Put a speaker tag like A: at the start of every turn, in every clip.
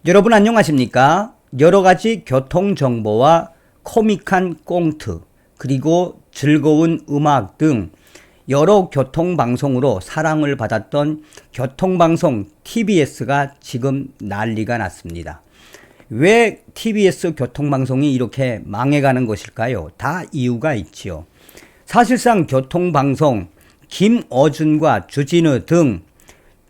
A: 여러분 안녕하십니까? 여러가지 교통정보와 코믹한 꽁트 그리고 즐거운 음악 등 여러 교통방송으로 사랑을 받았던 교통방송 TBS가 지금 난리가 났습니다. 왜 TBS 교통방송이 이렇게 망해가는 것일까요? 다 이유가 있지요. 사실상 교통방송 김어준과 주진우 등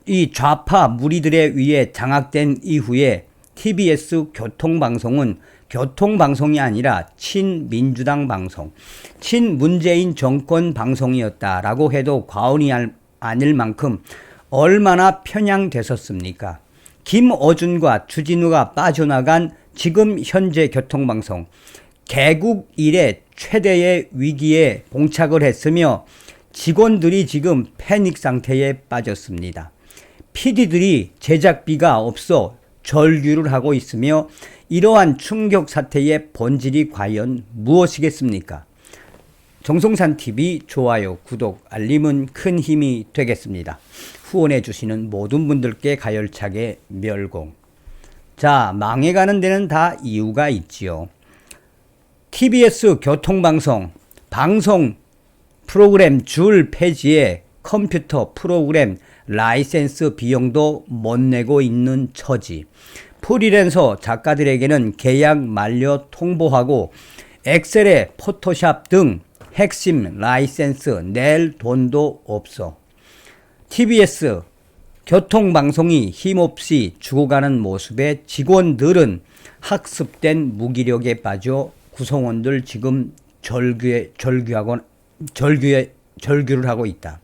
A: 이 좌파 무리들에 의해 장악된 이후에 TBS 교통방송은 교통방송이 아니라 친민주당 방송, 친문재인 정권 방송이었다라고 해도 과언이 아닐 만큼 얼마나 편향됐었습니까? 김어준과 주진우가 빠져나간 지금 현재 교통방송, 개국 이래 최대의 위기에 봉착을 했으며 직원들이 지금 패닉 상태에 빠졌습니다. PD들이 제작비가 없어 절규를 하고 있으며 이러한 충격 사태의 본질이 과연 무엇이겠습니까? 정성산TV 좋아요, 구독, 알림은 큰 힘이 되겠습니다. 후원해 주시는 모든 분들께 가열차게 멸공. 자, 망해가는 데는 다 이유가 있지요. TBS 교통방송, 방송 프로그램 줄 폐지에 컴퓨터 프로그램 라이센스 비용도 못 내고 있는 처지. 프리랜서 작가들에게는 계약 만료 통보하고 엑셀에 포토샵 등 핵심 라이센스 낼 돈도 없어. TBS 교통방송이 힘없이 죽어가는 모습에 직원들은 학습된 무기력에 빠져 구성원들 지금 절규를 하고 있다.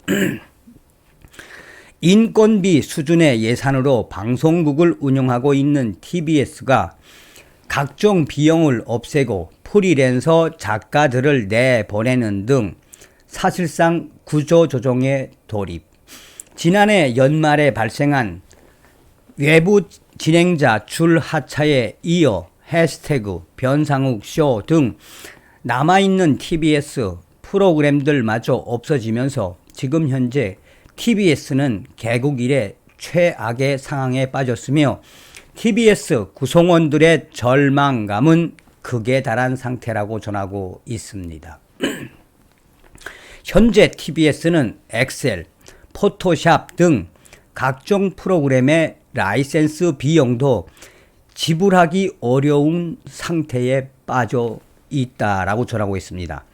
A: 인건비 수준의 예산으로 방송국을 운영하고 있는 TBS가 각종 비용을 없애고 프리랜서 작가들을 내보내는 등 사실상 구조조정에 돌입. 지난해 연말에 발생한 외부 진행자 줄 하차에 이어 해시태그 변상욱 쇼 등 남아있는 TBS 프로그램들마저 없어지면서 지금 현재 TBS는 개국 이래 최악의 상황에 빠졌으며 TBS 구성원들의 절망감은 극에 달한 상태라고 전하고 있습니다. 현재 TBS는 엑셀, 포토샵 등 각종 프로그램의 라이센스 비용도 지불하기 어려운 상태에 빠져 있다라고 전하고 있습니다.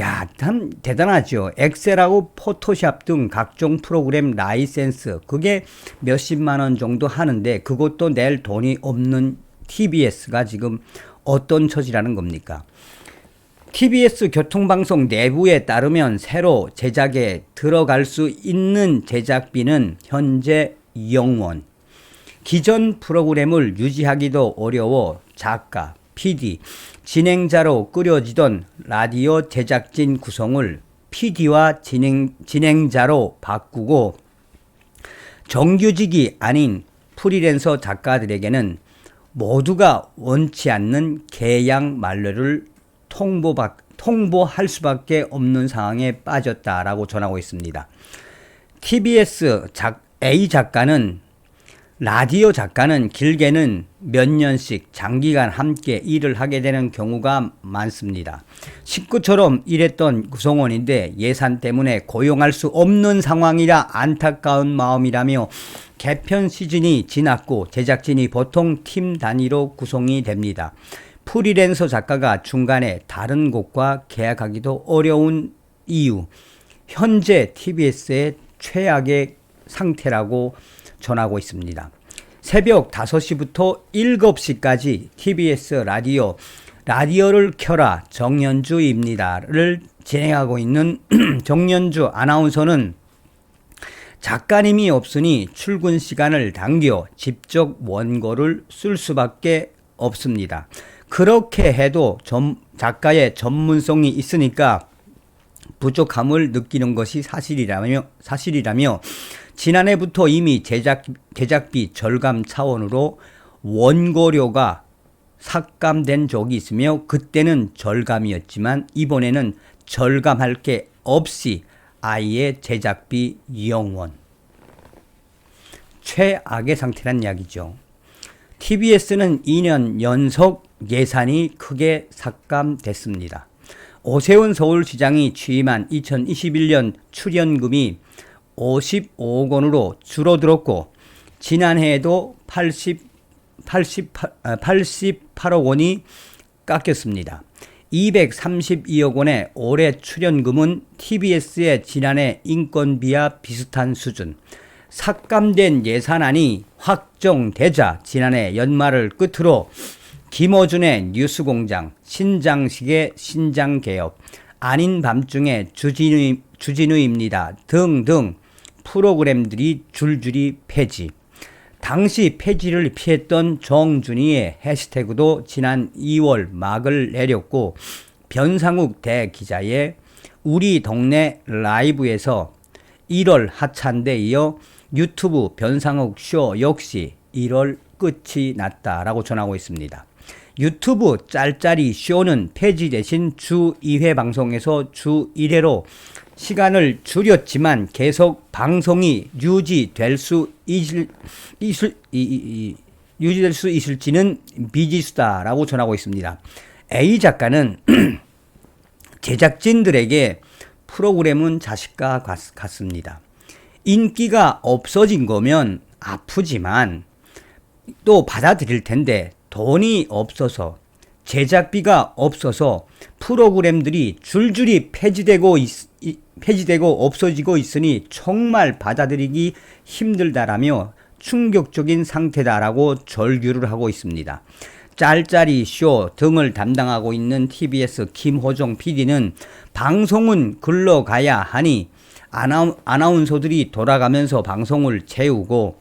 A: 야, 참 대단하죠. 엑셀하고 포토샵 등 각종 프로그램 라이센스 그게 몇십만 원 정도 하는데 그것도 낼 돈이 없는 TBS가 지금 어떤 처지라는 겁니까? TBS 교통방송 내부에 따르면 새로 제작에 들어갈 수 있는 제작비는 현재 0원. 기존 프로그램을 유지하기도 어려워 작가, PD, 진행자로 꾸려지던 라디오 제작진 구성을 PD와 진행자로 바꾸고 정규직이 아닌 프리랜서 작가들에게는 모두가 원치 않는 계약 만료를 통보할 수밖에 없는 상황에 빠졌다라고 전하고 있습니다. TBS A 작가는 라디오 작가는 길게는 몇 년씩 장기간 함께 일을 하게 되는 경우가 많습니다. 식구처럼 일했던 구성원인데 예산 때문에 고용할 수 없는 상황이라 안타까운 마음이라며 개편 시즌이 지났고 제작진이 보통 팀 단위로 구성이 됩니다. 프리랜서 작가가 중간에 다른 곳과 계약하기도 어려운 이유, 현재 TBS의 최악의 상태라고 전하고 있습니다. 새벽 5시부터 7시까지 TBS 라디오를 켜라 정연주입니다를 진행하고 있는 정연주 아나운서는 작가님이 없으니 출근 시간을 당겨 직접 원고를 쓸 수밖에 없습니다. 그렇게 해도 작가의 전문성이 있으니까 부족함을 느끼는 것이 사실이라며 지난해부터 이미 제작비 절감 차원으로 원고료가 삭감된 적이 있으며 그때는 절감이었지만 이번에는 절감할 게 없이 아예 제작비 0원. 최악의 상태란 이야기죠. TBS는 2년 연속 예산이 크게 삭감됐습니다. 오세훈 서울시장이 취임한 2021년 출연금이 55억 원으로 줄어들었고 지난해에도 88억 원이 깎였습니다. 232억 원의 올해 출연금은 TBS의 지난해 인건비와 비슷한 수준. 삭감된 예산안이 확정되자 지난해 연말을 끝으로 김어준의 뉴스공장, 신장식의 신장개혁, 아닌 밤중에 주진우입니다 등등 프로그램들이 줄줄이 폐지. 당시 폐지를 피했던 정준희의 해시태그도 지난 2월 막을 내렸고 변상욱 대기자의 우리 동네 라이브에서 1월 하차인데 이어 유튜브 변상욱 쇼 역시 1월 끝이 났다라고 전하고 있습니다. 유튜브 짤짤이 쇼는 폐지 대신 주 2회 방송에서 주 1회로 시간을 줄였지만 계속 방송이 유지될 수 있을지는 미지수다라고 전하고 있습니다. A 작가는 제작진들에게 프로그램은 자식과 같습니다. 인기가 없어진 거면 아프지만 또 받아들일 텐데 돈이 없어서 제작비가 없어서 프로그램들이 줄줄이 폐지되고 없어지고 있으니 정말 받아들이기 힘들다라며 충격적인 상태다라고 절규를 하고 있습니다. 짤짤이 쇼 등을 담당하고 있는 TBS 김호정 PD는 방송은 글러가야 하니 아나운서들이 돌아가면서 방송을 채우고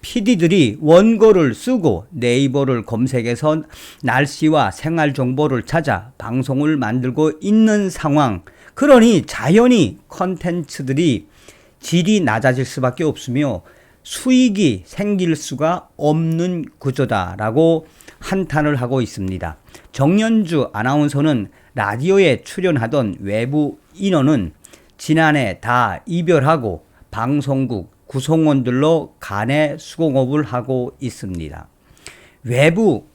A: PD들이 원고를 쓰고 네이버를 검색해서 날씨와 생활 정보를 찾아 방송을 만들고 있는 상황. 그러니 자연히 컨텐츠들이 질이 낮아질 수밖에 없으며 수익이 생길 수가 없는 구조다라고 한탄을 하고 있습니다. 정연주 아나운서는 라디오에 출연하던 외부 인원은 지난해 다 이별하고 방송국 구성원들로 간의 수공업을 하고 있습니다. 외부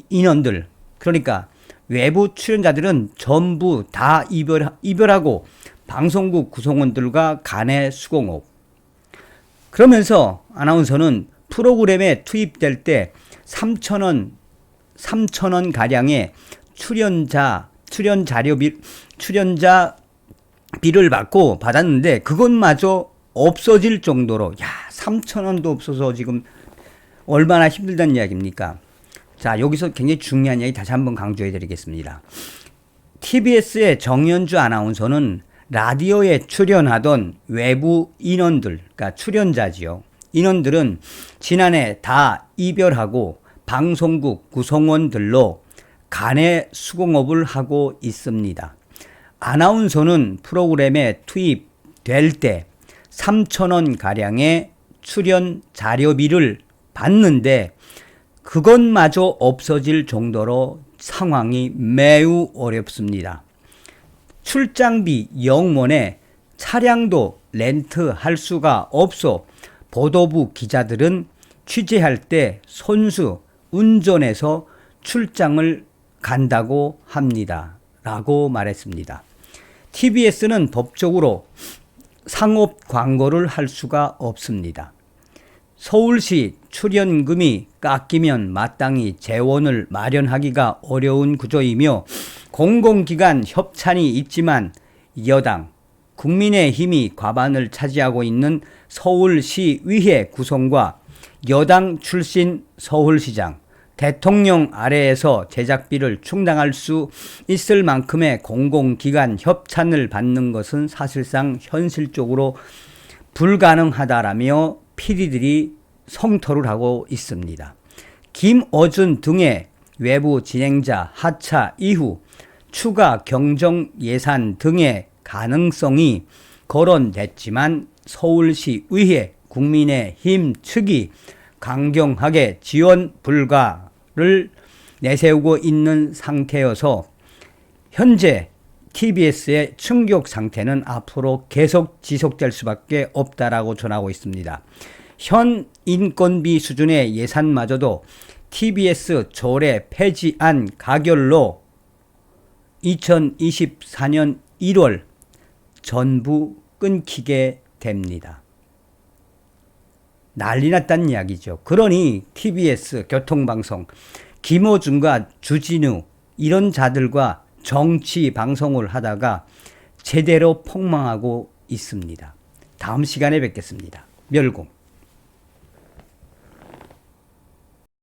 A: 인원들, 그러니까 외부 출연자들은 전부 다 이별하고 방송국 구성원들과 간의 수공업. 그러면서 아나운서는 프로그램에 투입될 때 3,000원 가량의 출연자 비를 받았는데 그것마저 없어질 정도로 3,000원도 없어서 지금 얼마나 힘들다는 이야기입니까? 자, 여기서 굉장히 중요한 이야기 다시 한번 강조해 드리겠습니다. TBS의 정연주 아나운서는 라디오에 출연하던 외부 인원들, 그러니까 출연자지요. 인원들은 지난해 다 이별하고 방송국 구성원들로 간의 수공업을 하고 있습니다. 아나운서는 프로그램에 투입될 때 3,000원 가량의 출연 자료비를 받는데 그것마저 없어질 정도로 상황이 매우 어렵습니다. 출장비 0원에 차량도 렌트할 수가 없어 보도부 기자들은 취재할 때 손수 운전해서 출장을 간다고 합니다. 라고 말했습니다. TBS는 법적으로 상업 광고를 할 수가 없습니다. 서울시 출연금이 깎이면 마땅히 재원을 마련하기가 어려운 구조이며 공공기관 협찬이 있지만 여당, 국민의힘이 과반을 차지하고 있는 서울시의회 구성과 여당 출신 서울시장, 대통령 아래에서 제작비를 충당할 수 있을 만큼의 공공기관 협찬을 받는 것은 사실상 현실적으로 불가능하다라며 PD들이 성토를 하고 있습니다. 김어준 등의 외부 진행자 하차 이후 추가 경정 예산 등의 가능성이 거론됐지만 서울시의회 국민의힘 측이 강경하게 지원 불가를 내세우고 있는 상태여서 현재 TBS의 충격 상태는 앞으로 계속 지속될 수밖에 없다라고 전하고 있습니다. 현 인건비 수준의 예산마저도 TBS 조례 폐지안 가결로 2024년 1월 전부 끊기게 됩니다. 난리 났다는 이야기죠. 그러니 TBS 교통방송 김어준과 주진우 이런 자들과 정치 방송을 하다가 제대로 폭망하고 있습니다. 다음 시간에 뵙겠습니다. 멸공.